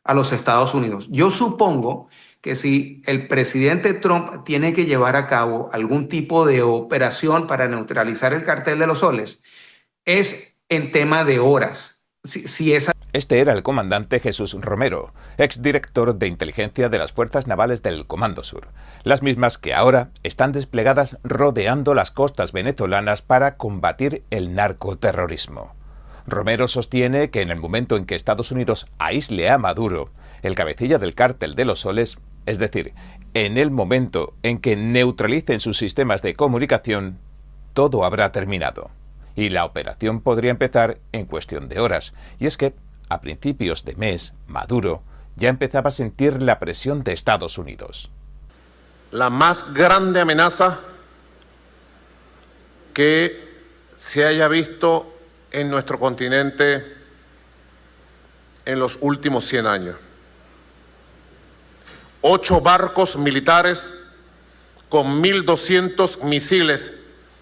a los Estados Unidos. Yo supongo que si el presidente Trump tiene que llevar a cabo algún tipo de operación para neutralizar el cartel de los soles, es en tema de horas. Si esa... Este era el comandante Jesús Romero, exdirector de inteligencia de las Fuerzas Navales del Comando Sur, las mismas que ahora están desplegadas rodeando las costas venezolanas para combatir el narcoterrorismo. Romero sostiene que en el momento en que Estados Unidos aísle a Maduro, el cabecilla del cártel de los soles, es decir, en el momento en que neutralicen sus sistemas de comunicación, todo habrá terminado. Y la operación podría empezar en cuestión de horas. Y es que, a principios de mes, Maduro ya empezaba a sentir la presión de Estados Unidos. La más grande amenaza que se haya visto en nuestro continente en los últimos 100 años. 8 barcos militares con 1.200 misiles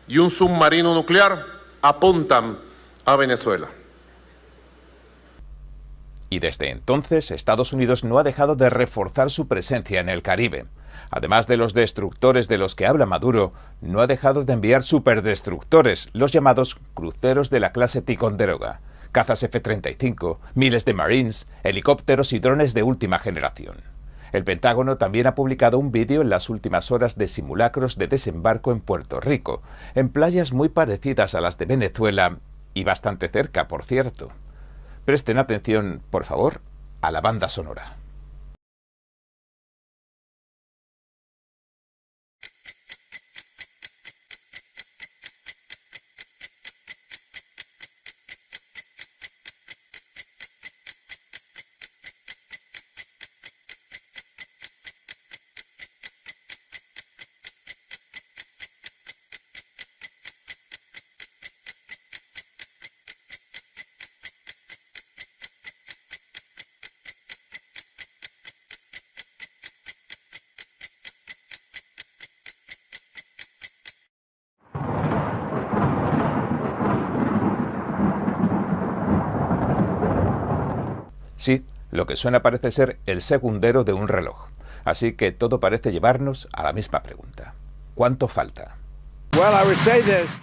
y un submarino nuclear apuntan a Venezuela. Y desde entonces, Estados Unidos no ha dejado de reforzar su presencia en el Caribe. Además de los destructores de los que habla Maduro, no ha dejado de enviar superdestructores, los llamados cruceros de la clase Ticonderoga, cazas F-35, miles de Marines, helicópteros y drones de última generación. El Pentágono también ha publicado un vídeo en las últimas horas de simulacros de desembarco en Puerto Rico, en playas muy parecidas a las de Venezuela y bastante cerca, por cierto. Presten atención, por favor, a la banda sonora. Sí, lo que suena parece ser el segundero de un reloj. Así que todo parece llevarnos a la misma pregunta. ¿Cuánto falta?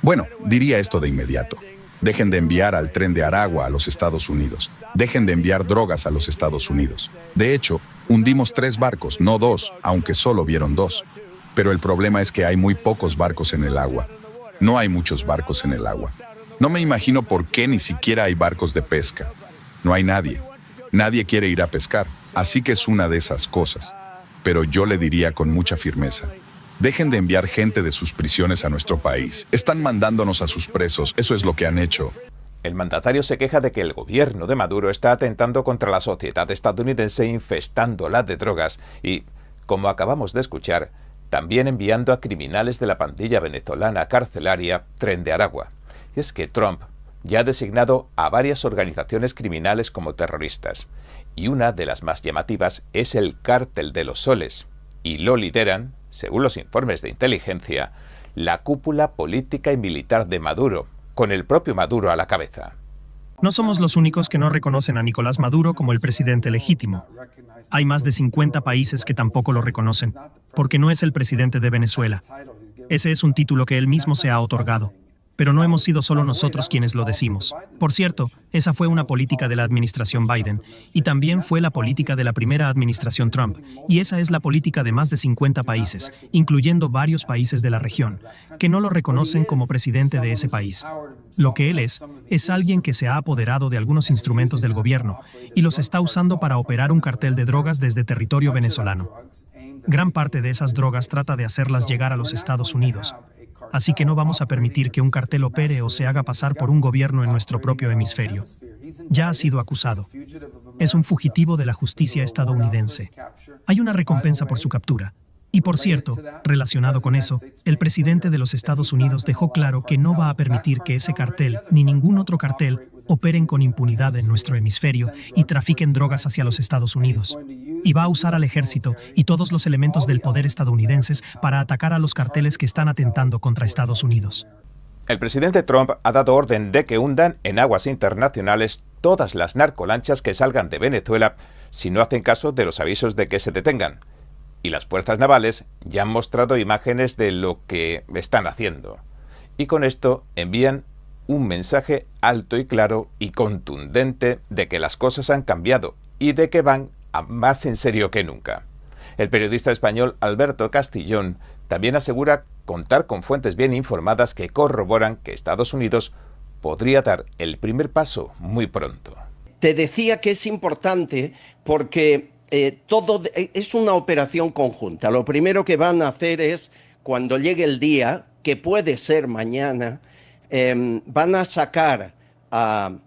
Bueno, diría esto de inmediato. Dejen de enviar al tren de Aragua a los Estados Unidos. Dejen de enviar drogas a los Estados Unidos. De hecho, hundimos 3 barcos, no 2, aunque solo vieron 2. Pero el problema es que hay muy pocos barcos en el agua. No hay muchos barcos en el agua. No me imagino por qué ni siquiera hay barcos de pesca. No hay nadie. Nadie quiere ir a pescar, así que es una de esas cosas. Pero yo le diría con mucha firmeza, dejen de enviar gente de sus prisiones a nuestro país. Están mandándonos a sus presos, eso es lo que han hecho. El mandatario se queja de que el gobierno de Maduro está atentando contra la sociedad estadounidense, infestándola de drogas y, como acabamos de escuchar, también enviando a criminales de la pandilla venezolana carcelaria Tren de Aragua. Y es que Trump ya ha designado a varias organizaciones criminales como terroristas, y una de las más llamativas es el Cártel de los Soles, y lo lideran, según los informes de inteligencia, la cúpula política y militar de Maduro, con el propio Maduro a la cabeza. No somos los únicos que no reconocen a Nicolás Maduro como el presidente legítimo. Hay más de 50 países que tampoco lo reconocen, porque no es el presidente de Venezuela. Ese es un título que él mismo se ha otorgado. Pero no hemos sido solo nosotros quienes lo decimos. Por cierto, esa fue una política de la administración Biden, y también fue la política de la primera administración Trump, y esa es la política de más de 50 países, incluyendo varios países de la región, que no lo reconocen como presidente de ese país. Lo que él es alguien que se ha apoderado de algunos instrumentos del gobierno, y los está usando para operar un cartel de drogas desde territorio venezolano. Gran parte de esas drogas trata de hacerlas llegar a los Estados Unidos. Así que no vamos a permitir que un cartel opere o se haga pasar por un gobierno en nuestro propio hemisferio. Ya ha sido acusado. Es un fugitivo de la justicia estadounidense. Hay una recompensa por su captura. Y por cierto, relacionado con eso, el presidente de los Estados Unidos dejó claro que no va a permitir que ese cartel, ni ningún otro cartel, operen con impunidad en nuestro hemisferio y trafiquen drogas hacia los Estados Unidos. Y va a usar al ejército y todos los elementos del poder estadounidenses para atacar a los carteles que están atentando contra Estados Unidos. El presidente Trump ha dado orden de que hundan en aguas internacionales todas las narcolanchas que salgan de Venezuela si no hacen caso de los avisos de que se detengan. Y las fuerzas navales ya han mostrado imágenes de lo que están haciendo. Y con esto envían un mensaje alto y claro y contundente de que las cosas han cambiado y de que van a más en serio que nunca. El periodista español Alberto Castillón también asegura contar con fuentes bien informadas que corroboran que Estados Unidos podría dar el primer paso muy pronto. Te decía que es importante porque todo es una operación conjunta. Lo primero que van a hacer es, cuando llegue el día, que puede ser mañana, van a sacar a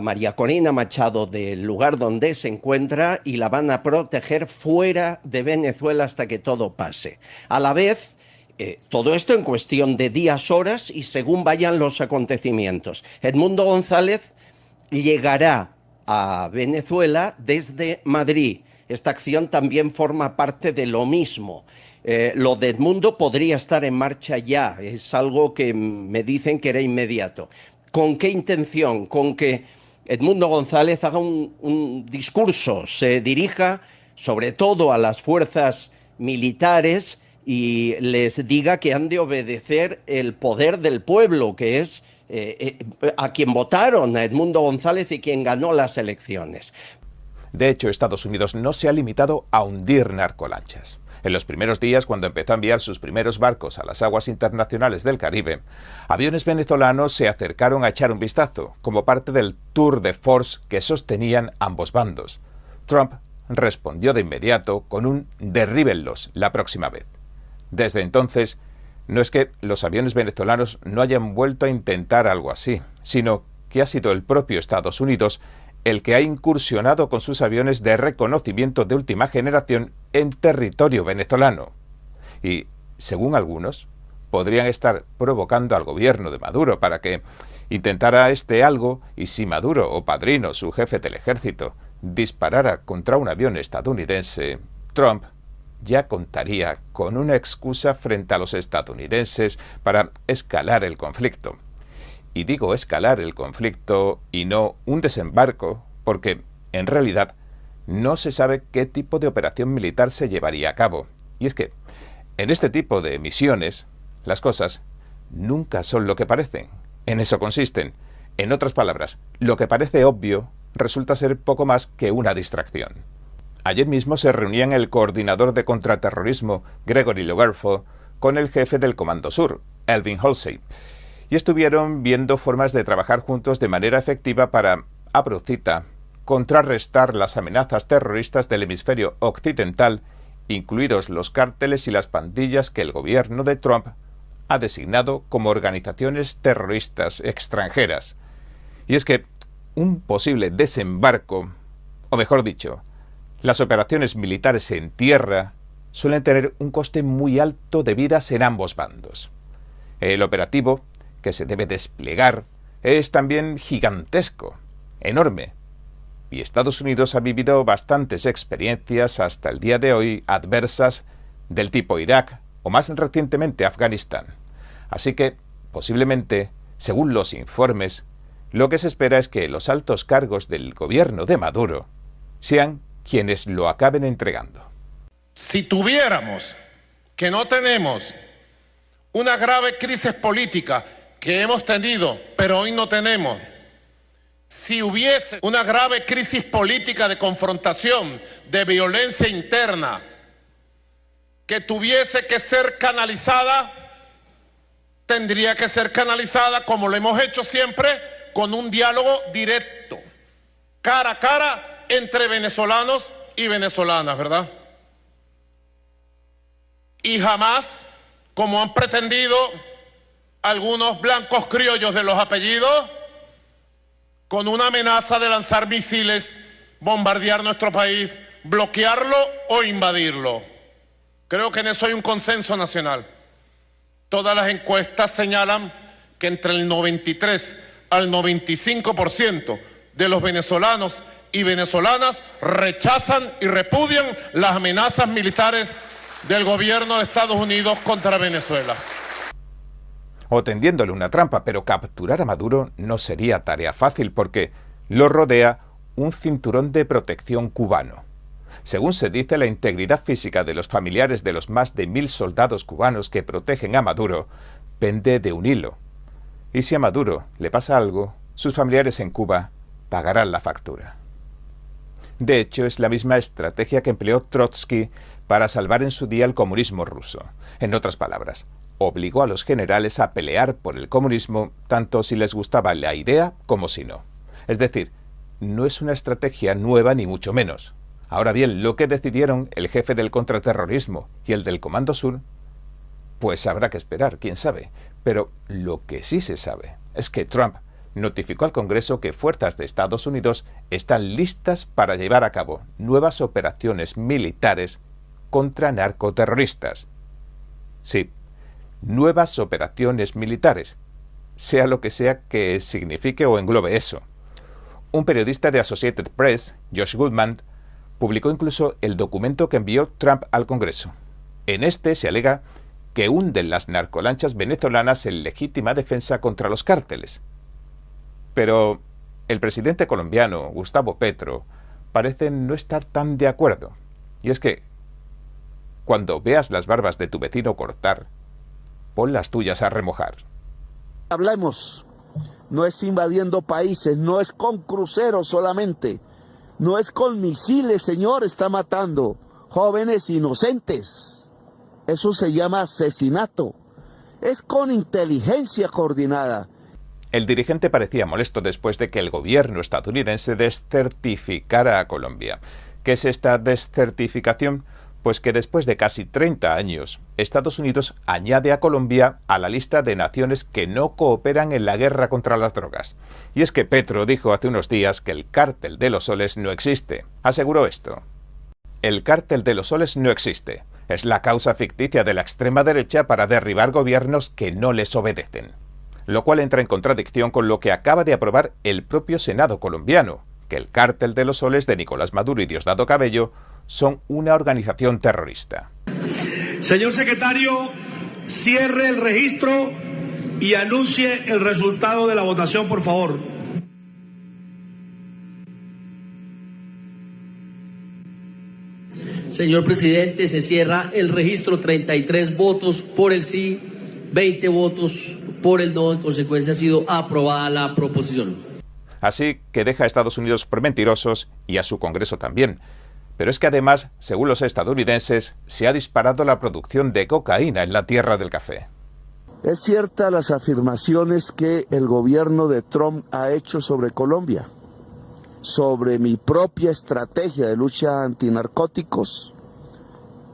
María Corina Machado del lugar donde se encuentra y la van a proteger fuera de Venezuela hasta que todo pase. A la vez, todo esto en cuestión de días, horas y según vayan los acontecimientos. Edmundo González llegará a Venezuela desde Madrid. Esta acción también forma parte de lo mismo. Lo de Edmundo podría estar en marcha ya, es algo que me dicen que era inmediato. ¿Con qué intención? Con que Edmundo González haga un discurso, se dirija sobre todo a las fuerzas militares y les diga que han de obedecer el poder del pueblo, que es a quien votaron, a Edmundo González, y quien ganó las elecciones. De hecho, Estados Unidos no se ha limitado a hundir narcolanchas. En los primeros días, cuando empezó a enviar sus primeros barcos a las aguas internacionales del Caribe, aviones venezolanos se acercaron a echar un vistazo, como parte del tour de force que sostenían ambos bandos. Trump respondió de inmediato con un derríbenlos la próxima vez. Desde entonces, no es que los aviones venezolanos no hayan vuelto a intentar algo así, sino que ha sido el propio Estados Unidos el que ha incursionado con sus aviones de reconocimiento de última generación en territorio venezolano. Y, según algunos, podrían estar provocando al gobierno de Maduro para que intentara algo, y si Maduro o Padrino, su jefe del ejército, disparara contra un avión estadounidense, Trump ya contaría con una excusa frente a los estadounidenses para escalar el conflicto. Y digo escalar el conflicto y no un desembarco, porque, en realidad, no se sabe qué tipo de operación militar se llevaría a cabo. Y es que, en este tipo de misiones, las cosas nunca son lo que parecen. En eso consisten. En otras palabras, lo que parece obvio resulta ser poco más que una distracción. Ayer mismo se reunían el coordinador de contraterrorismo, Gregory Logerfo, con el jefe del Comando Sur, Elvin Halsey, y estuvieron viendo formas de trabajar juntos de manera efectiva para, abro cita, contrarrestar las amenazas terroristas del hemisferio occidental, incluidos los cárteles y las pandillas que el gobierno de Trump ha designado como organizaciones terroristas extranjeras. Y es que un posible desembarco, o mejor dicho, las operaciones militares en tierra, suelen tener un coste muy alto de vidas en ambos bandos. El operativo que se debe desplegar es también gigantesco, enorme, y Estados Unidos ha vivido bastantes experiencias hasta el día de hoy adversas del tipo Irak o más recientemente Afganistán. Así que, posiblemente, según los informes, lo que se espera es que los altos cargos del gobierno de Maduro sean quienes lo acaben entregando. Si tuviéramos, que no tenemos, una grave crisis política que hemos tenido, pero hoy no tenemos, si hubiese una grave crisis política de confrontación, de violencia interna, que tuviese que ser canalizada, tendría que ser canalizada, como lo hemos hecho siempre, con un diálogo directo, cara a cara, entre venezolanos y venezolanas, ¿verdad? Y jamás, como han pretendido algunos blancos criollos de los apellidos, con una amenaza de lanzar misiles, bombardear nuestro país, bloquearlo o invadirlo. Creo que en eso hay un consenso nacional. Todas las encuestas señalan que entre el 93 al 95% de los venezolanos y venezolanas rechazan y repudian las amenazas militares del gobierno de Estados Unidos contra Venezuela. O tendiéndole una trampa, pero capturar a Maduro no sería tarea fácil porque lo rodea un cinturón de protección cubano. Según se dice, la integridad física de los familiares de los más de 1000 soldados cubanos que protegen a Maduro pende de un hilo. Y si a Maduro le pasa algo, sus familiares en Cuba pagarán la factura. De hecho, es la misma estrategia que empleó Trotsky para salvar en su día el comunismo ruso. En otras palabras, obligó a los generales a pelear por el comunismo tanto si les gustaba la idea como si no. Es decir, no es una estrategia nueva ni mucho menos. Ahora bien, lo que decidieron el jefe del contraterrorismo y el del Comando Sur, pues habrá que esperar, quién sabe. Pero lo que sí se sabe es que Trump notificó al Congreso que fuerzas de Estados Unidos están listas para llevar a cabo nuevas operaciones militares contra narcoterroristas. Sí, nuevas operaciones militares, sea lo que sea que signifique o englobe eso. Un periodista de Associated Press, Josh Goodman, publicó incluso el documento que envió Trump al Congreso. En este se alega que hunden las narcolanchas venezolanas en legítima defensa contra los cárteles. Pero el presidente colombiano, Gustavo Petro, parece no estar tan de acuerdo. Y es que, cuando veas las barbas de tu vecino cortar, pon las tuyas a remojar. Hablemos, no es invadiendo países, no es con cruceros solamente, no es con misiles, señor, está matando jóvenes inocentes. Eso se llama asesinato. Es con inteligencia coordinada. El dirigente parecía molesto después de que el gobierno estadounidense descertificara a Colombia. ¿Qué es esta descertificación? Pues que después de casi 30 años, Estados Unidos añade a Colombia a la lista de naciones que no cooperan en la guerra contra las drogas. Y es que Petro dijo hace unos días que el cártel de los soles no existe. Aseguró esto: el cártel de los soles no existe. Es la causa ficticia de la extrema derecha para derribar gobiernos que no les obedecen. Lo cual entra en contradicción con lo que acaba de aprobar el propio Senado colombiano, que el cártel de los soles de Nicolás Maduro y Diosdado Cabello son una organización terrorista. Señor secretario, cierre el registro y anuncie el resultado de la votación, por favor. Señor presidente, se cierra el registro. 33 votos por el sí, 20 votos por el no. En consecuencia, ha sido aprobada la proposición. Así que deja a Estados Unidos por mentirosos y a su Congreso también. Pero es que además, según los estadounidenses, se ha disparado la producción de cocaína en la tierra del café. Es cierta las afirmaciones que el gobierno de Trump ha hecho sobre Colombia, sobre mi propia estrategia de lucha antinarcóticos,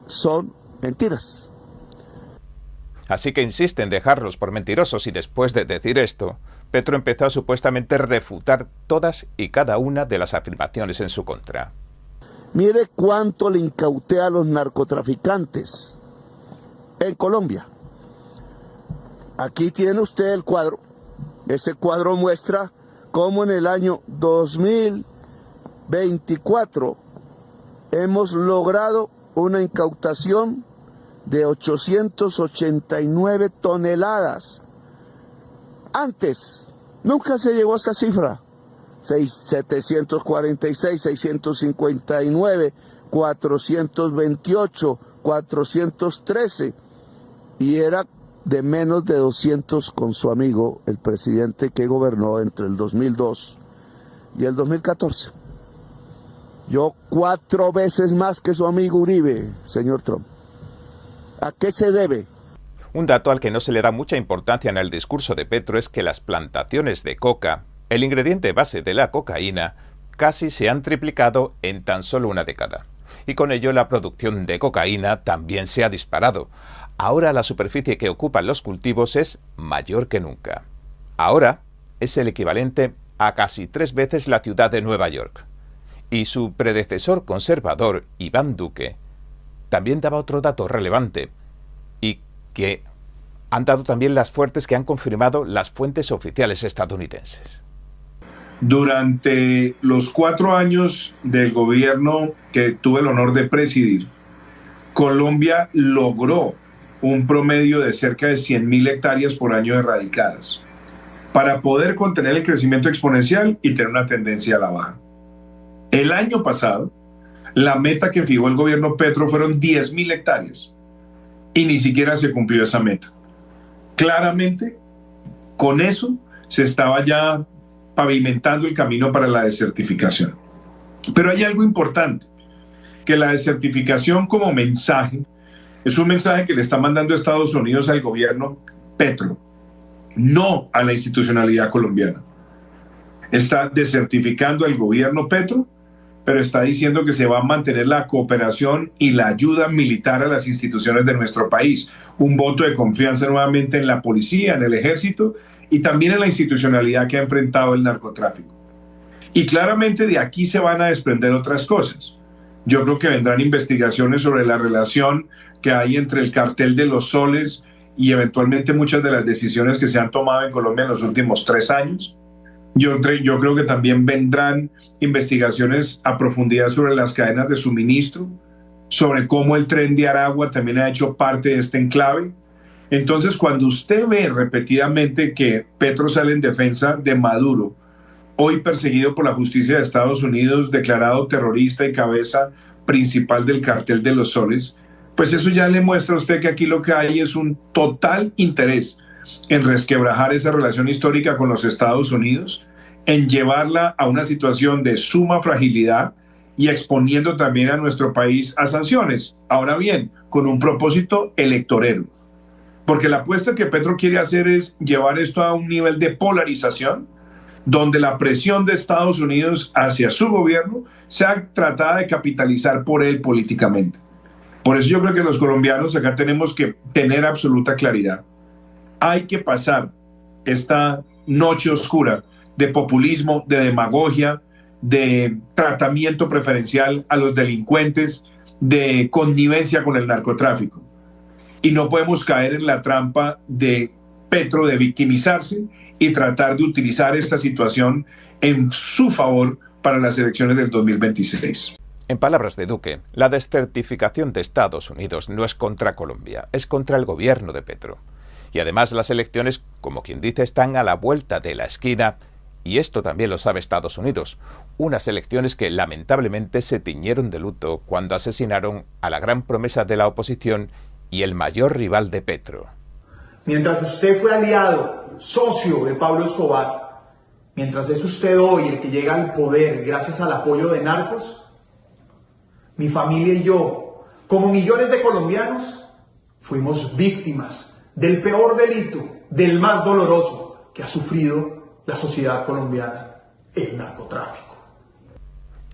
son mentiras. Así que insiste en dejarlos por mentirosos y después de decir esto, Petro empezó a supuestamente refutar todas y cada una de las afirmaciones en su contra. Mire cuánto le incauté a los narcotraficantes en Colombia. Aquí tiene usted el cuadro. Ese cuadro muestra cómo en el año 2024 hemos logrado una incautación de 889 toneladas. Antes nunca se llegó a esa cifra. 746, 659, 428, 413, y era de menos de 200 con su amigo, el presidente que gobernó entre el 2002 y el 2014. Yo 4 veces más que su amigo Uribe, señor Trump. ¿A qué se debe? Un dato al que no se le da mucha importancia en el discurso de Petro es que las plantaciones de coca, el ingrediente base de la cocaína, casi se han triplicado en tan solo una década. Y con ello la producción de cocaína también se ha disparado. Ahora la superficie que ocupan los cultivos es mayor que nunca. Ahora es el equivalente a casi 3 veces la ciudad de Nueva York. Y su predecesor conservador, Iván Duque, también daba otro dato relevante, y que han dado también las fuentes que han confirmado las fuentes oficiales estadounidenses. Durante los 4 años del gobierno que tuve el honor de presidir, Colombia logró un promedio de cerca de 100.000 hectáreas por año erradicadas para poder contener el crecimiento exponencial y tener una tendencia a la baja. El año pasado, la meta que fijó el gobierno Petro fueron 10.000 hectáreas y ni siquiera se cumplió esa meta. Claramente, con eso se estaba ya pavimentando el camino para la desertificación. Pero hay algo importante, que la desertificación como mensaje es un mensaje que le está mandando Estados Unidos al gobierno Petro, no a la institucionalidad colombiana. Está desertificando al gobierno Petro, pero está diciendo que se va a mantener la cooperación y la ayuda militar a las instituciones de nuestro país. Un voto de confianza nuevamente en la policía, en el ejército y también en la institucionalidad que ha enfrentado el narcotráfico. Y claramente de aquí se van a desprender otras cosas. Yo creo que vendrán investigaciones sobre la relación que hay entre el cartel de los soles y eventualmente muchas de las decisiones que se han tomado en Colombia en los últimos 3 años. Yo creo que también vendrán investigaciones a profundidad sobre las cadenas de suministro, sobre cómo el Tren de Aragua también ha hecho parte de este enclave. Entonces, cuando usted ve repetidamente que Petro sale en defensa de Maduro, hoy perseguido por la justicia de Estados Unidos, declarado terrorista y cabeza principal del cartel de los soles, pues eso ya le muestra a usted que aquí lo que hay es un total interés en resquebrajar esa relación histórica con los Estados Unidos, en llevarla a una situación de suma fragilidad y exponiendo también a nuestro país a sanciones. Ahora bien, con un propósito electorero. Porque la apuesta que Petro quiere hacer es llevar esto a un nivel de polarización, donde la presión de Estados Unidos hacia su gobierno sea tratada de capitalizar por él políticamente. Por eso yo creo que los colombianos acá tenemos que tener absoluta claridad. Hay que pasar esta noche oscura de populismo, de demagogia, de tratamiento preferencial a los delincuentes, de connivencia con el narcotráfico. Y no podemos caer en la trampa de Petro de victimizarse y tratar de utilizar esta situación en su favor para las elecciones del 2026. En palabras de Duque, la desertificación de Estados Unidos no es contra Colombia, es contra el gobierno de Petro. Y además las elecciones, como quien dice, están a la vuelta de la esquina, y esto también lo sabe Estados Unidos. Unas elecciones que lamentablemente se tiñeron de luto cuando asesinaron a la gran promesa de la oposición y el mayor rival de Petro. Mientras usted fue aliado, socio de Pablo Escobar, mientras es usted hoy el que llega al poder gracias al apoyo de narcos, mi familia y yo, como millones de colombianos, fuimos víctimas del peor delito, del más doloroso que ha sufrido la sociedad colombiana, el narcotráfico.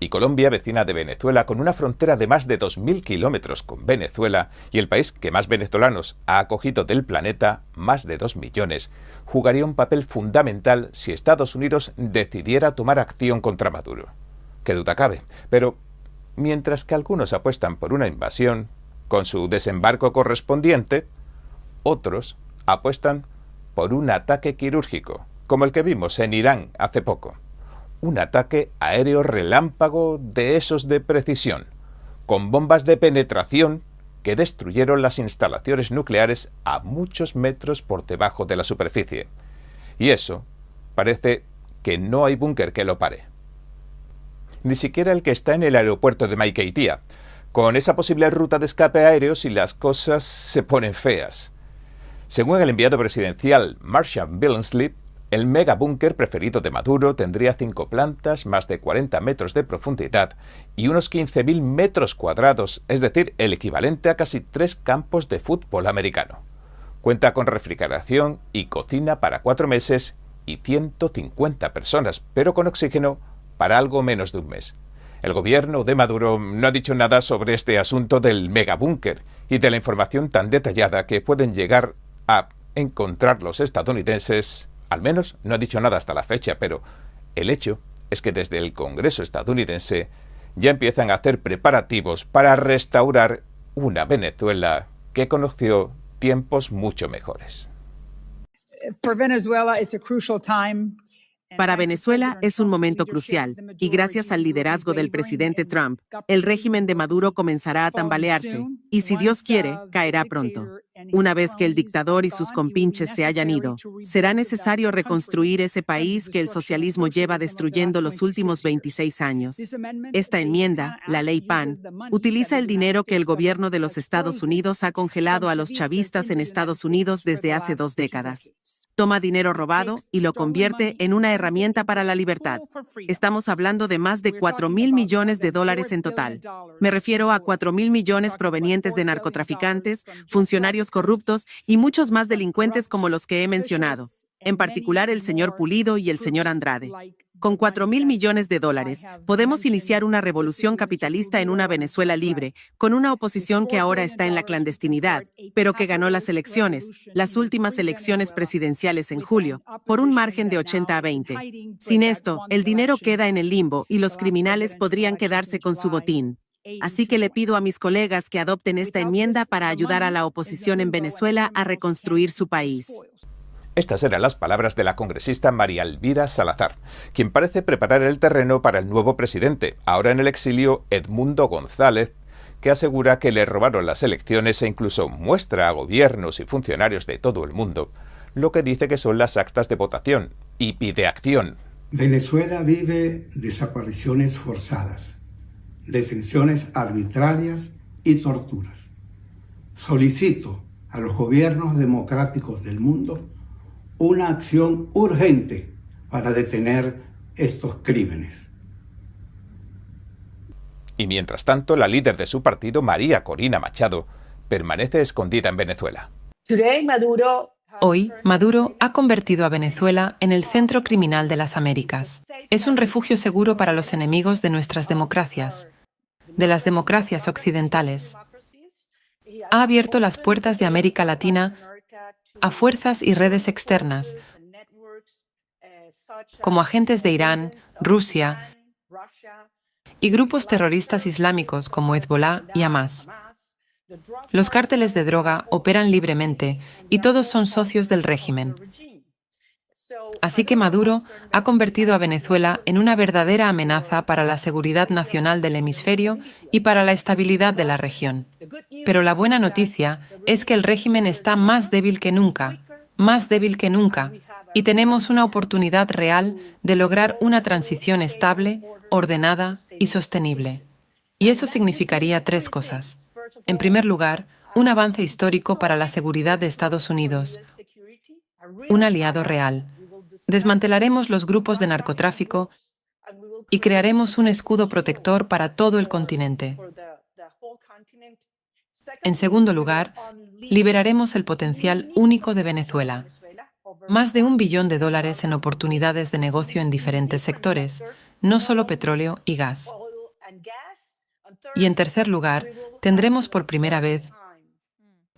Y Colombia, vecina de Venezuela, con una frontera de más de 2.000 kilómetros con Venezuela y el país que más venezolanos ha acogido del planeta, más de 2 millones, jugaría un papel fundamental si Estados Unidos decidiera tomar acción contra Maduro. Qué duda cabe, pero mientras que algunos apuestan por una invasión, con su desembarco correspondiente, otros apuestan por un ataque quirúrgico, como el que vimos en Irán hace poco. Un ataque aéreo relámpago de esos de precisión, con bombas de penetración que destruyeron las instalaciones nucleares a muchos metros por debajo de la superficie. Y eso parece que no hay búnker que lo pare. Ni siquiera el que está en el aeropuerto de Maiquetía, con esa posible ruta de escape aéreo si las cosas se ponen feas. Según el enviado presidencial Marshall Billingsley, el megabúnker preferido de Maduro tendría 5 plantas, más de 40 metros de profundidad y unos 15.000 metros cuadrados, es decir, el equivalente a casi 3 campos de fútbol americano. Cuenta con refrigeración y cocina para 4 meses y 150 personas, pero con oxígeno para algo menos de un mes. El gobierno de Maduro no ha dicho nada sobre este asunto del megabúnker y de la información tan detallada que pueden llegar a encontrar los estadounidenses. Al menos no ha dicho nada hasta la fecha, pero el hecho es que desde el Congreso estadounidense ya empiezan a hacer preparativos para restaurar una Venezuela que conoció tiempos mucho mejores. Para Venezuela es un momento crucial y gracias al liderazgo del presidente Trump, el régimen de Maduro comenzará a tambalearse y, si Dios quiere, caerá pronto. Una vez que el dictador y sus compinches se hayan ido, será necesario reconstruir ese país que el socialismo lleva destruyendo los últimos 26 años. Esta enmienda, la Ley PAN, utiliza el dinero que el gobierno de los Estados Unidos ha congelado a los chavistas en Estados Unidos desde hace 2 décadas. Toma dinero robado y lo convierte en una herramienta para la libertad. Estamos hablando de más de $4.000 millones en total. Me refiero a 4.000 millones provenientes de narcotraficantes, funcionarios corruptos y muchos más delincuentes como los que he mencionado, en particular el señor Pulido y el señor Andrade. Con $4.000 millones, podemos iniciar una revolución capitalista en una Venezuela libre, con una oposición que ahora está en la clandestinidad, pero que ganó las elecciones, las últimas elecciones presidenciales en julio, por un margen de 80 a 20. Sin esto, el dinero queda en el limbo y los criminales podrían quedarse con su botín. Así que le pido a mis colegas que adopten esta enmienda para ayudar a la oposición en Venezuela a reconstruir su país. Estas eran las palabras de la congresista María Elvira Salazar, quien parece preparar el terreno para el nuevo presidente, ahora en el exilio, Edmundo González, que asegura que le robaron las elecciones e incluso muestra a gobiernos y funcionarios de todo el mundo lo que dice que son las actas de votación y pide acción. Venezuela vive desapariciones forzadas, detenciones arbitrarias y torturas. Solicito a los gobiernos democráticos del mundo una acción urgente para detener estos crímenes. Y mientras tanto, la líder de su partido, María Corina Machado, permanece escondida en Venezuela. Hoy, Maduro ha convertido a Venezuela en el centro criminal de las Américas. Es un refugio seguro para los enemigos de nuestras democracias, de las democracias occidentales. Ha abierto las puertas de América Latina a fuerzas y redes externas, como agentes de Irán, Rusia y grupos terroristas islámicos como Hezbollah y Hamás. Los cárteles de droga operan libremente y todos son socios del régimen. Así que Maduro ha convertido a Venezuela en una verdadera amenaza para la seguridad nacional del hemisferio y para la estabilidad de la región. Pero la buena noticia es que el régimen está más débil que nunca, y tenemos una oportunidad real de lograr una transición estable, ordenada y sostenible. Y eso significaría 3 cosas. En primer lugar, un avance histórico para la seguridad de Estados Unidos, un aliado real. Desmantelaremos los grupos de narcotráfico y crearemos un escudo protector para todo el continente. En segundo lugar, liberaremos el potencial único de Venezuela. Más de $1 billón en oportunidades de negocio en diferentes sectores, no solo petróleo y gas. Y en tercer lugar, tendremos por primera vez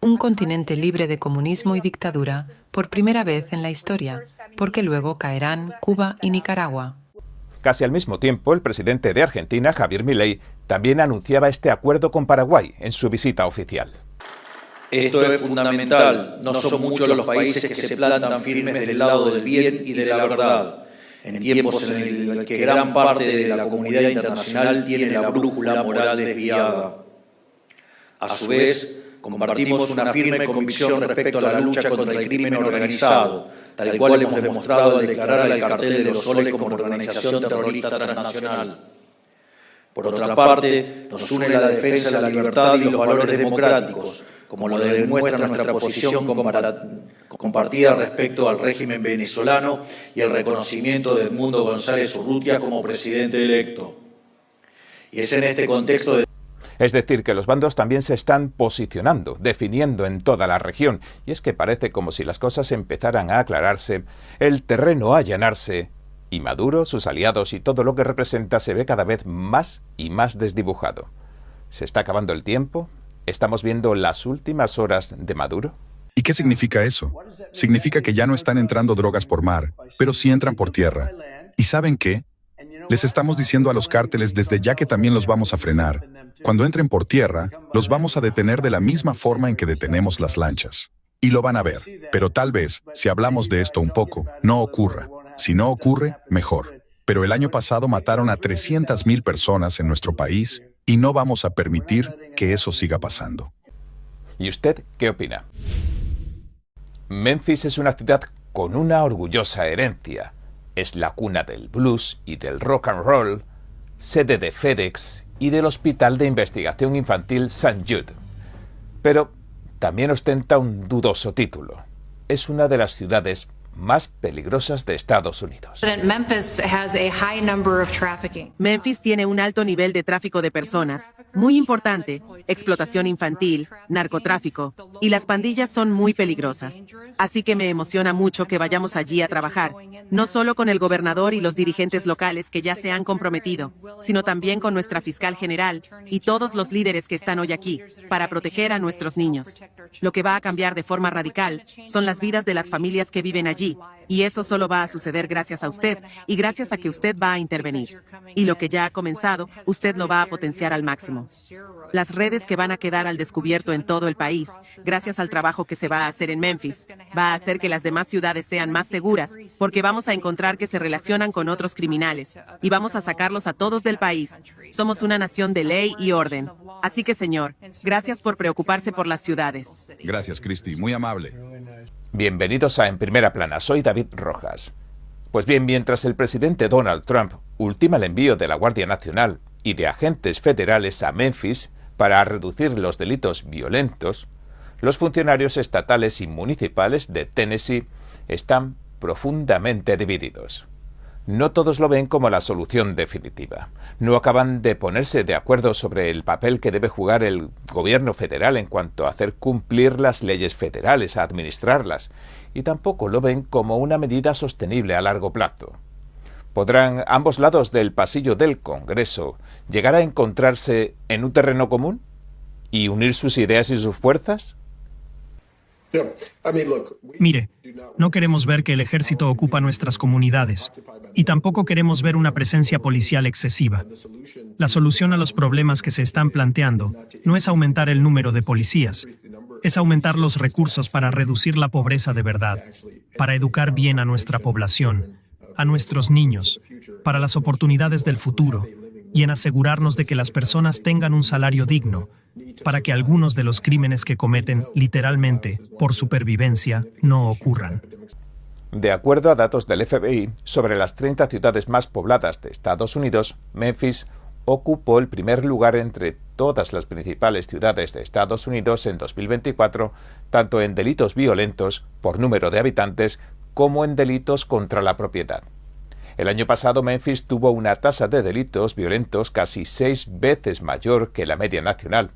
un continente libre de comunismo y dictadura, por primera vez en la historia, porque luego caerán Cuba y Nicaragua. Casi al mismo tiempo, el presidente de Argentina, Javier Milei, también anunciaba este acuerdo con Paraguay en su visita oficial. Esto es fundamental. No son muchos los países que se plantan firmes del lado del bien y de la verdad, en tiempos en el que gran parte de la comunidad internacional tiene la brújula moral desviada. A su vez, compartimos una firme convicción respecto a la lucha contra el crimen organizado, tal cual hemos demostrado al declarar al Cartel de los Soles como organización terrorista transnacional. Por otra parte, nos une la defensa de la libertad y los valores democráticos, como lo demuestra nuestra posición compartida respecto al régimen venezolano y el reconocimiento de Edmundo González Urrutia como presidente electo. Y es en este contexto de... Es decir, que los bandos también se están posicionando, definiendo en toda la región, y es que parece como si las cosas empezaran a aclararse, el terreno a allanarse, y Maduro, sus aliados y todo lo que representa se ve cada vez más y más desdibujado. ¿Se está acabando el tiempo? ¿Estamos viendo las últimas horas de Maduro? ¿Y qué significa eso? Significa que ya no están entrando drogas por mar, pero sí entran por tierra. ¿Y saben qué? Les estamos diciendo a los cárteles desde ya que también los vamos a frenar. Cuando entren por tierra, los vamos a detener de la misma forma en que detenemos las lanchas. Y lo van a ver. Pero tal vez, si hablamos de esto un poco, no ocurra. Si no ocurre, mejor. Pero el año pasado mataron a 300.000 personas en nuestro país y no vamos a permitir que eso siga pasando. ¿Y usted qué opina? Memphis es una ciudad con una orgullosa herencia. Es la cuna del blues y del rock and roll, sede de FedEx y del Hospital de Investigación Infantil St. Jude. Pero también ostenta un dudoso título. Es una de las ciudades más peligrosas de Estados Unidos. Memphis tiene un alto nivel de tráfico de personas, muy importante, explotación infantil, narcotráfico, y las pandillas son muy peligrosas. Así que me emociona mucho que vayamos allí a trabajar, no solo con el gobernador y los dirigentes locales que ya se han comprometido, sino también con nuestra fiscal general y todos los líderes que están hoy aquí, para proteger a nuestros niños. Lo que va a cambiar de forma radical son las vidas de las familias que viven allí, y eso solo va a suceder gracias a usted y gracias a que usted va a intervenir. Y lo que ya ha comenzado, usted lo va a potenciar al máximo. Las redes que van a quedar al descubierto en todo el país, gracias al trabajo que se va a hacer en Memphis, va a hacer que las demás ciudades sean más seguras, porque vamos a encontrar que se relacionan con otros criminales, y vamos a sacarlos a todos del país. Somos una nación de ley y orden. Así que, señor, gracias por preocuparse por las ciudades. Gracias, Christy. Muy amable. Bienvenidos a En Primera Plana, soy David Rojas. Pues bien, mientras el presidente Donald Trump ultima el envío de la Guardia Nacional y de agentes federales a Memphis para reducir los delitos violentos, los funcionarios estatales y municipales de Tennessee están profundamente divididos. No todos lo ven como la solución definitiva. No acaban de ponerse de acuerdo sobre el papel que debe jugar el gobierno federal en cuanto a hacer cumplir las leyes federales, a administrarlas, y tampoco lo ven como una medida sostenible a largo plazo. ¿Podrán ambos lados del pasillo del Congreso llegar a encontrarse en un terreno común y unir sus ideas y sus fuerzas? Mire, no queremos ver que el ejército ocupa nuestras comunidades y tampoco queremos ver una presencia policial excesiva. La solución a los problemas que se están planteando no es aumentar el número de policías, es aumentar los recursos para reducir la pobreza de verdad, para educar bien a nuestra población, a nuestros niños, para las oportunidades del futuro y en asegurarnos de que las personas tengan un salario digno, para que algunos de los crímenes que cometen, literalmente, por supervivencia, no ocurran. De acuerdo a datos del FBI, sobre las 30 ciudades más pobladas de Estados Unidos, Memphis ocupó el primer lugar entre todas las principales ciudades de Estados Unidos en 2024, tanto en delitos violentos, por número de habitantes, como en delitos contra la propiedad. El año pasado Memphis tuvo una tasa de delitos violentos casi 6 veces mayor que la media nacional,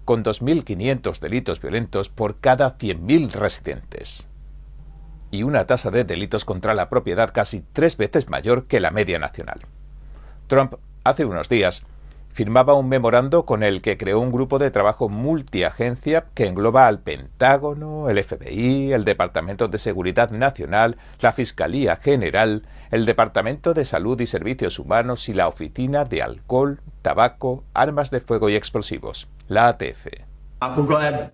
con 2.500 delitos violentos por cada 100.000 residentes, y una tasa de delitos contra la propiedad casi 3 veces mayor que la media nacional. Trump, hace unos días, firmaba un memorando con el que creó un grupo de trabajo multiagencia que engloba al Pentágono, el FBI, el Departamento de Seguridad Nacional, la Fiscalía General, el Departamento de Salud y Servicios Humanos y la Oficina de Alcohol, Tabaco, Armas de Fuego y Explosivos, la ATF.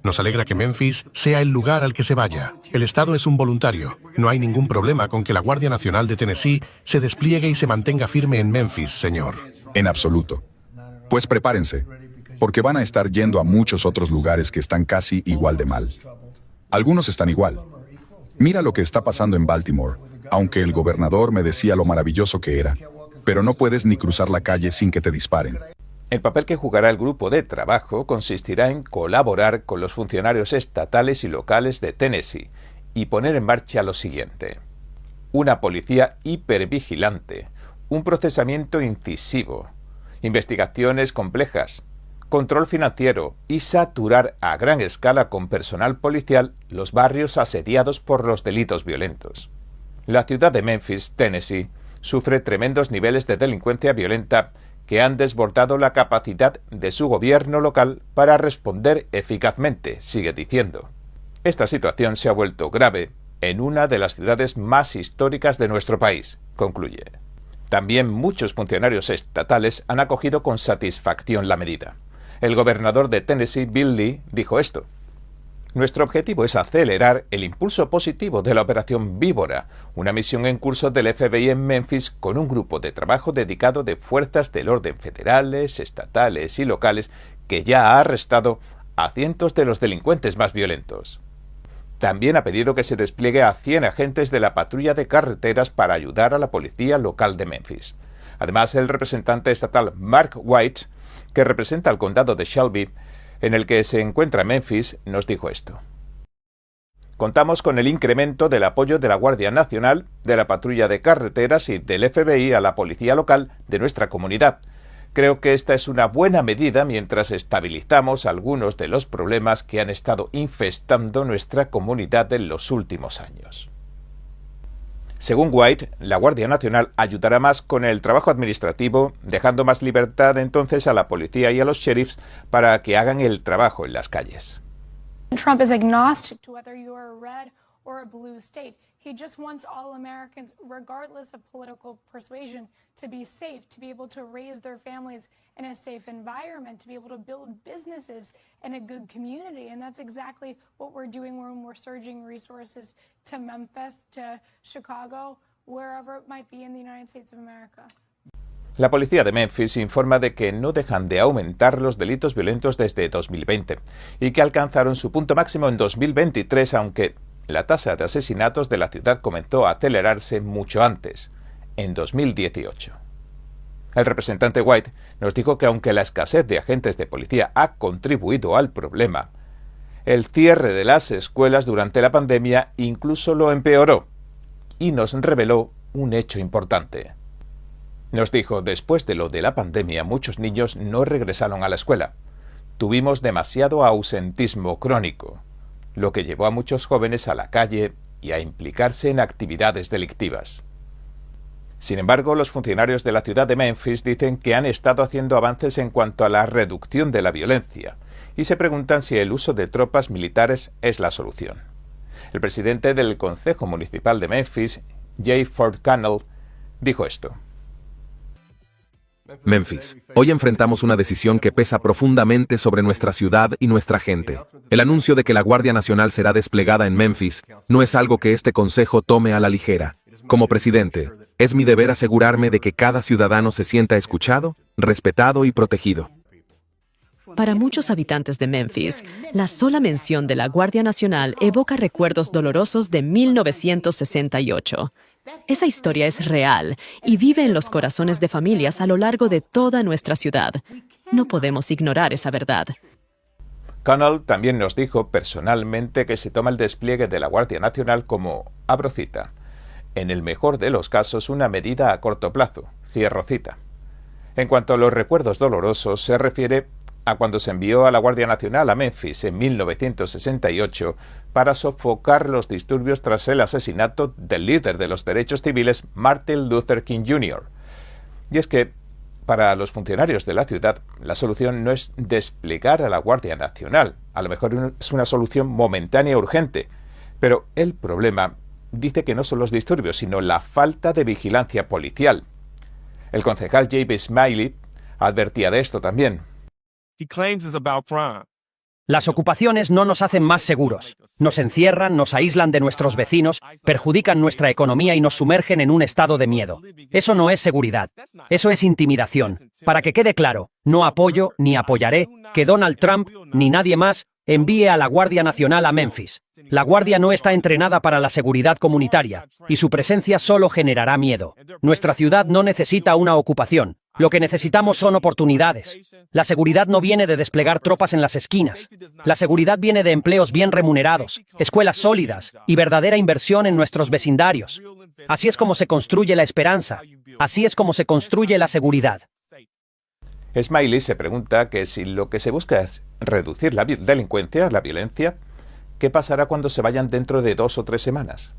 Nos alegra que Memphis sea el lugar al que se vaya. El Estado es un voluntario. No hay ningún problema con que la Guardia Nacional de Tennessee se despliegue y se mantenga firme en Memphis, señor. En absoluto. Pues prepárense, porque van a estar yendo a muchos otros lugares que están casi igual de mal. Algunos están igual. Mira lo que está pasando en Baltimore, aunque el gobernador me decía lo maravilloso que era, pero no puedes ni cruzar la calle sin que te disparen. El papel que jugará el grupo de trabajo consistirá en colaborar con los funcionarios estatales y locales de Tennessee y poner en marcha lo siguiente: una policía hipervigilante, un procesamiento incisivo, investigaciones complejas, control financiero y saturar a gran escala con personal policial los barrios asediados por los delitos violentos. La ciudad de Memphis, Tennessee, sufre tremendos niveles de delincuencia violenta que han desbordado la capacidad de su gobierno local para responder eficazmente, sigue diciendo. Esta situación se ha vuelto grave en una de las ciudades más históricas de nuestro país, concluye. También muchos funcionarios estatales han acogido con satisfacción la medida. El gobernador de Tennessee, Bill Lee, dijo esto: nuestro objetivo es acelerar el impulso positivo de la Operación Víbora, una misión en curso del FBI en Memphis con un grupo de trabajo dedicado de fuerzas del orden federales, estatales y locales que ya ha arrestado a cientos de los delincuentes más violentos. También ha pedido que se despliegue a 100 agentes de la patrulla de carreteras para ayudar a la policía local de Memphis. Además, el representante estatal Mark White, que representa al condado de Shelby, en el que se encuentra Memphis, nos dijo esto. Contamos con el incremento del apoyo de la Guardia Nacional, de la patrulla de carreteras y del FBI a la policía local de nuestra comunidad. Creo que esta es una buena medida mientras estabilizamos algunos de los problemas que han estado infestando nuestra comunidad en los últimos años. Según White, la Guardia Nacional ayudará más con el trabajo administrativo, dejando más libertad entonces a la policía y a los sheriffs para que hagan el trabajo en las calles. Trump is agnostic to whether you are a red or a blue state. He just wants all Americans, regardless of political persuasion, to be safe, to be able to raise their families in a safe environment, to be able to build businesses in a good community. And that's exactly what we're doing when we're surging resources to Memphis, to Chicago, wherever it might be in the United States of America. La policía de Memphis informa de que no dejan de aumentar los delitos violentos desde 2020 y que alcanzaron su punto máximo en 2023, aunque la tasa de asesinatos de la ciudad comenzó a acelerarse mucho antes, en 2018. El representante White nos dijo que aunque la escasez de agentes de policía ha contribuido al problema, el cierre de las escuelas durante la pandemia incluso lo empeoró y nos reveló un hecho importante. Nos dijo, después de lo de la pandemia, muchos niños no regresaron a la escuela. Tuvimos demasiado ausentismo crónico, lo que llevó a muchos jóvenes a la calle y a implicarse en actividades delictivas. Sin embargo, los funcionarios de la ciudad de Memphis dicen que han estado haciendo avances en cuanto a la reducción de la violencia y se preguntan si el uso de tropas militares es la solución. El presidente del Consejo Municipal de Memphis, Jay Ford Cannell, dijo esto. Memphis. Hoy enfrentamos una decisión que pesa profundamente sobre nuestra ciudad y nuestra gente. El anuncio de que la Guardia Nacional será desplegada en Memphis no es algo que este consejo tome a la ligera. Como presidente, es mi deber asegurarme de que cada ciudadano se sienta escuchado, respetado y protegido. Para muchos habitantes de Memphis, la sola mención de la Guardia Nacional evoca recuerdos dolorosos de 1968. Esa historia es real y vive en los corazones de familias a lo largo de toda nuestra ciudad. No podemos ignorar esa verdad. Connell también nos dijo personalmente que se toma el despliegue de la Guardia Nacional como, abro cita, en el mejor de los casos una medida a corto plazo, cierro cita. En cuanto a los recuerdos dolorosos, se refiere a cuando se envió a la Guardia Nacional a Memphis en 1968 para sofocar los disturbios tras el asesinato del líder de los derechos civiles Martin Luther King Jr. Y es que, para los funcionarios de la ciudad, la solución no es desplegar a la Guardia Nacional. A lo mejor es una solución momentánea urgente, pero el problema dice que no son los disturbios, sino la falta de vigilancia policial. El concejal J.B. Smiley advertía de esto también. Las ocupaciones no nos hacen más seguros. Nos encierran, nos aíslan de nuestros vecinos, perjudican nuestra economía y nos sumergen en un estado de miedo. Eso no es seguridad. Eso es intimidación. Para que quede claro, no apoyo ni apoyaré que Donald Trump ni nadie más envíe a la Guardia Nacional a Memphis. La Guardia no está entrenada para la seguridad comunitaria y su presencia solo generará miedo. Nuestra ciudad no necesita una ocupación. Lo que necesitamos son oportunidades. La seguridad no viene de desplegar tropas en las esquinas. La seguridad viene de empleos bien remunerados, escuelas sólidas y verdadera inversión en nuestros vecindarios. Así es como se construye la esperanza. Así es como se construye la seguridad. Smiley se pregunta que si lo que se busca es reducir la delincuencia, la violencia, ¿qué pasará cuando se vayan dentro de 2 o 3 semanas?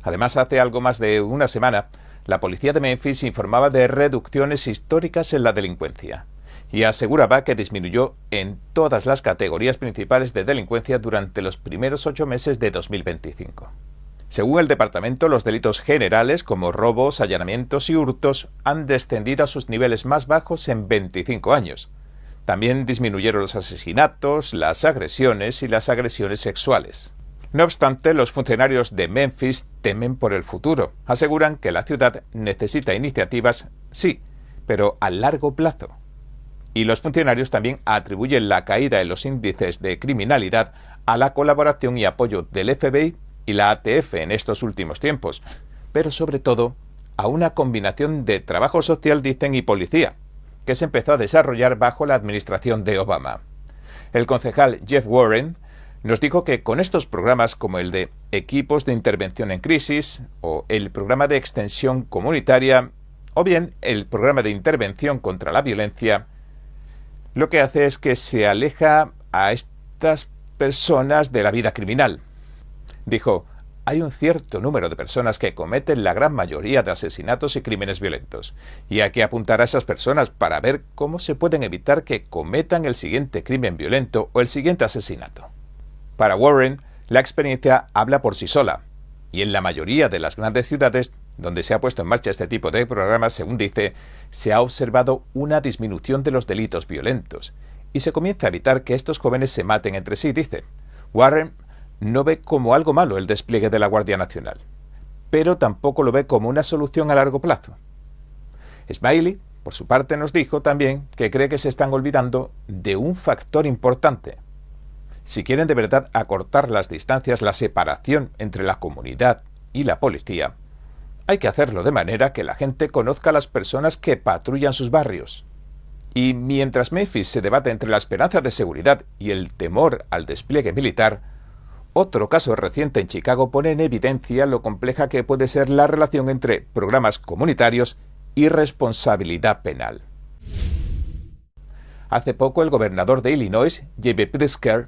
Además, hace algo más de una semana, la policía de Memphis informaba de reducciones históricas en la delincuencia y aseguraba que disminuyó en todas las categorías principales de delincuencia durante los primeros 8 meses de 2025. Según el departamento, los delitos generales como robos, allanamientos y hurtos han descendido a sus niveles más bajos en 25 años. También disminuyeron los asesinatos, las agresiones y las agresiones sexuales. No obstante, los funcionarios de Memphis temen por el futuro. Aseguran que la ciudad necesita iniciativas, sí, pero a largo plazo. Y los funcionarios también atribuyen la caída en los índices de criminalidad a la colaboración y apoyo del FBI y la ATF en estos últimos tiempos, pero sobre todo a una combinación de trabajo social, dicen, y policía, que se empezó a desarrollar bajo la administración de Obama. El concejal Jeff Warren nos dijo que con estos programas como el de equipos de intervención en crisis o el programa de extensión comunitaria o bien el programa de intervención contra la violencia, lo que hace es que se aleja a estas personas de la vida criminal. Dijo, hay un cierto número de personas que cometen la gran mayoría de asesinatos y crímenes violentos, y hay que apuntar a esas personas para ver cómo se pueden evitar que cometan el siguiente crimen violento o el siguiente asesinato. Para Warren, la experiencia habla por sí sola, y en la mayoría de las grandes ciudades donde se ha puesto en marcha este tipo de programas, según dice, se ha observado una disminución de los delitos violentos, y se comienza a evitar que estos jóvenes se maten entre sí, dice. Warren no ve como algo malo el despliegue de la Guardia Nacional, pero tampoco lo ve como una solución a largo plazo. Smiley, por su parte, nos dijo también que cree que se están olvidando de un factor importante. Si quieren de verdad acortar las distancias, la separación entre la comunidad y la policía, hay que hacerlo de manera que la gente conozca a las personas que patrullan sus barrios. Y mientras Memphis se debate entre la esperanza de seguridad y el temor al despliegue militar, otro caso reciente en Chicago pone en evidencia lo compleja que puede ser la relación entre programas comunitarios y responsabilidad penal. Hace poco el gobernador de Illinois, J.B. Pritzker,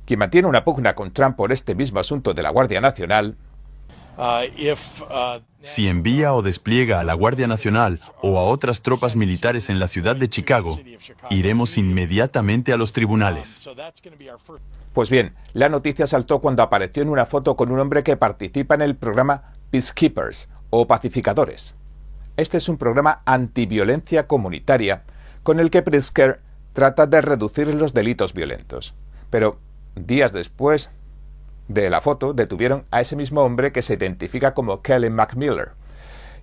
quien mantiene una pugna con Trump por este mismo asunto de la Guardia Nacional, si envía o despliega a la Guardia Nacional o a otras tropas militares en la ciudad de Chicago, iremos inmediatamente a los tribunales. Pues bien, la noticia saltó cuando apareció en una foto con un hombre que participa en el programa Peacekeepers o Pacificadores. Este es un programa antiviolencia comunitaria con el que Pritzker trata de reducir los delitos violentos. Pero días después de la foto detuvieron a ese mismo hombre que se identifica como Kelly McMiller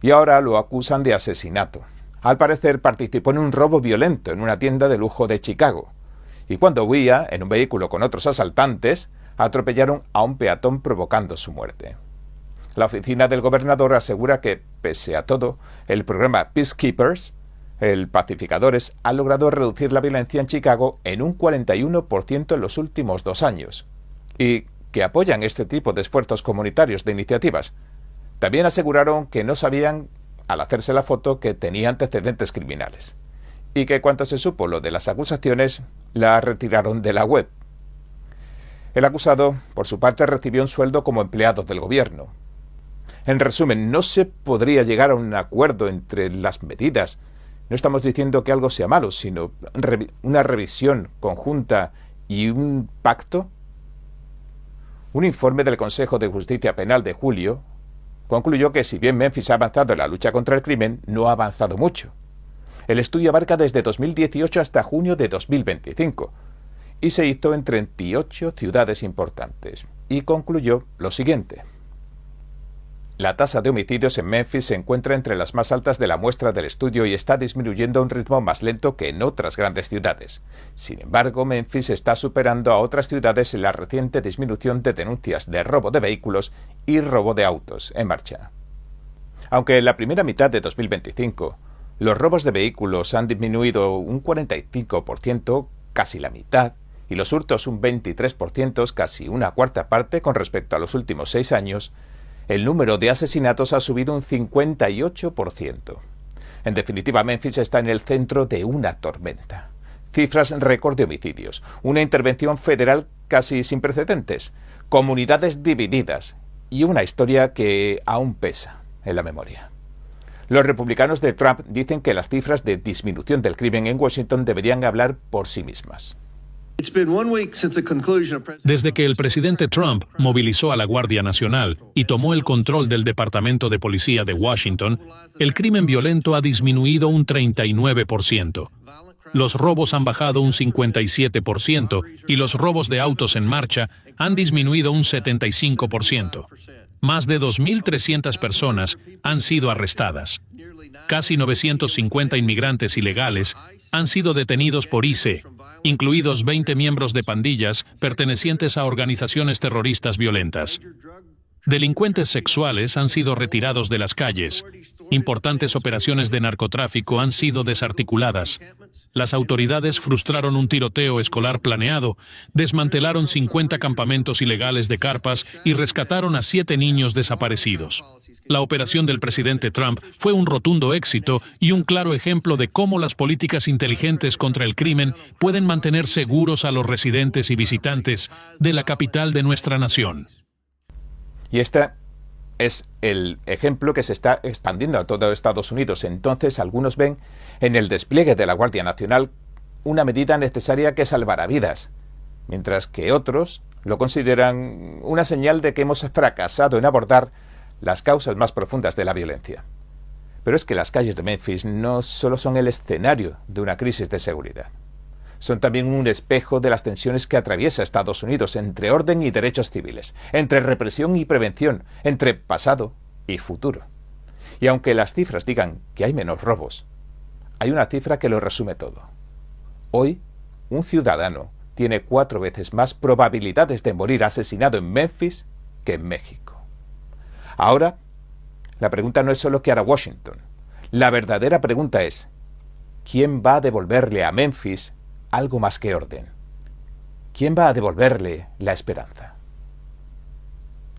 y ahora lo acusan de asesinato. Al parecer participó en un robo violento en una tienda de lujo de Chicago y cuando huía en un vehículo con otros asaltantes atropellaron a un peatón provocando su muerte. La oficina del gobernador asegura que, pese a todo, el programa Peacekeepers, el Pacificadores, ha logrado reducir la violencia en Chicago en un 41% en los últimos 2 años y que apoyan este tipo de esfuerzos comunitarios de iniciativas. También aseguraron que no sabían, al hacerse la foto, que tenía antecedentes criminales y que cuando se supo lo de las acusaciones, la retiraron de la web. El acusado, por su parte, recibió un sueldo como empleado del gobierno. En resumen, no se podría llegar a un acuerdo entre las medidas. No estamos diciendo que algo sea malo, sino una revisión conjunta y un pacto. Un informe del Consejo de Justicia Penal de julio concluyó que si bien Memphis ha avanzado en la lucha contra el crimen, no ha avanzado mucho. El estudio abarca desde 2018 hasta junio de 2025 y se hizo en 38 ciudades importantes y concluyó lo siguiente. La tasa de homicidios en Memphis se encuentra entre las más altas de la muestra del estudio y está disminuyendo a un ritmo más lento que en otras grandes ciudades. Sin embargo, Memphis está superando a otras ciudades en la reciente disminución de denuncias de robo de vehículos y robo de autos en marcha. Aunque en la primera mitad de 2025, los robos de vehículos han disminuido un 45%, casi la mitad, y los hurtos un 23%, casi una cuarta parte con respecto a los últimos 6 años, el número de asesinatos ha subido un 58%. En definitiva, Memphis está en el centro de una tormenta. Cifras récord de homicidios, una intervención federal casi sin precedentes, comunidades divididas y una historia que aún pesa en la memoria. Los republicanos de Trump dicen que las cifras de disminución del crimen en Washington deberían hablar por sí mismas. Desde que el presidente Trump movilizó a la Guardia Nacional y tomó el control del Departamento de Policía de Washington, el crimen violento ha disminuido un 39%. Los robos han bajado un 57% y los robos de autos en marcha han disminuido un 75%. Más de 2.300 personas han sido arrestadas. casi 950 inmigrantes ilegales han sido detenidos por ICE, incluidos 20 miembros de pandillas pertenecientes a organizaciones terroristas violentas. Delincuentes sexuales han sido retirados de las calles. Importantes operaciones de narcotráfico han sido desarticuladas. Las autoridades frustraron un tiroteo escolar planeado, desmantelaron 50 campamentos ilegales de carpas y rescataron a 7 niños desaparecidos. La operación del presidente Trump fue un rotundo éxito y un claro ejemplo de cómo las políticas inteligentes contra el crimen pueden mantener seguros a los residentes y visitantes de la capital de nuestra nación. Y este es el ejemplo que se está expandiendo a todo Estados Unidos. Entonces, algunos ven en el despliegue de la Guardia Nacional una medida necesaria que salvará vidas, mientras que otros lo consideran una señal de que hemos fracasado en abordar las causas más profundas de la violencia. Pero es que las calles de Memphis no solo son el escenario de una crisis de seguridad. Son también un espejo de las tensiones que atraviesa Estados Unidos entre orden y derechos civiles, entre represión y prevención, entre pasado y futuro. Y aunque las cifras digan que hay menos robos, hay una cifra que lo resume todo. Hoy, un ciudadano tiene 4 veces más probabilidades de morir asesinado en Memphis que en México. Ahora, la pregunta no es solo qué hará Washington. La verdadera pregunta es, ¿quién va a devolverle a Memphis algo más que orden? ¿Quién va a devolverle la esperanza?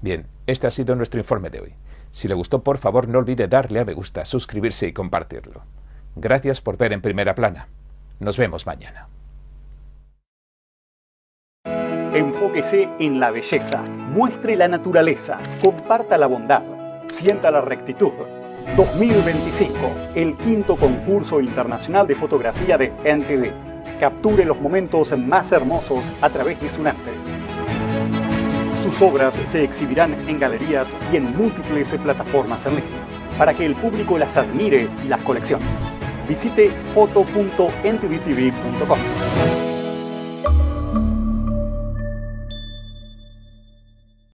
Bien, este ha sido nuestro informe de hoy. Si le gustó, por favor, no olvide darle a me gusta, suscribirse y compartirlo. Gracias por ver En Primera Plana. Nos vemos mañana. Enfóquese en la belleza, muestre la naturaleza, comparta la bondad, sienta la rectitud. 2025, el 5º concurso internacional de fotografía de NTD. Capture los momentos más hermosos a través de su lente. Sus obras se exhibirán en galerías y en múltiples plataformas en línea, para que el público las admire y las coleccione. Visite foto.ntdtv.com.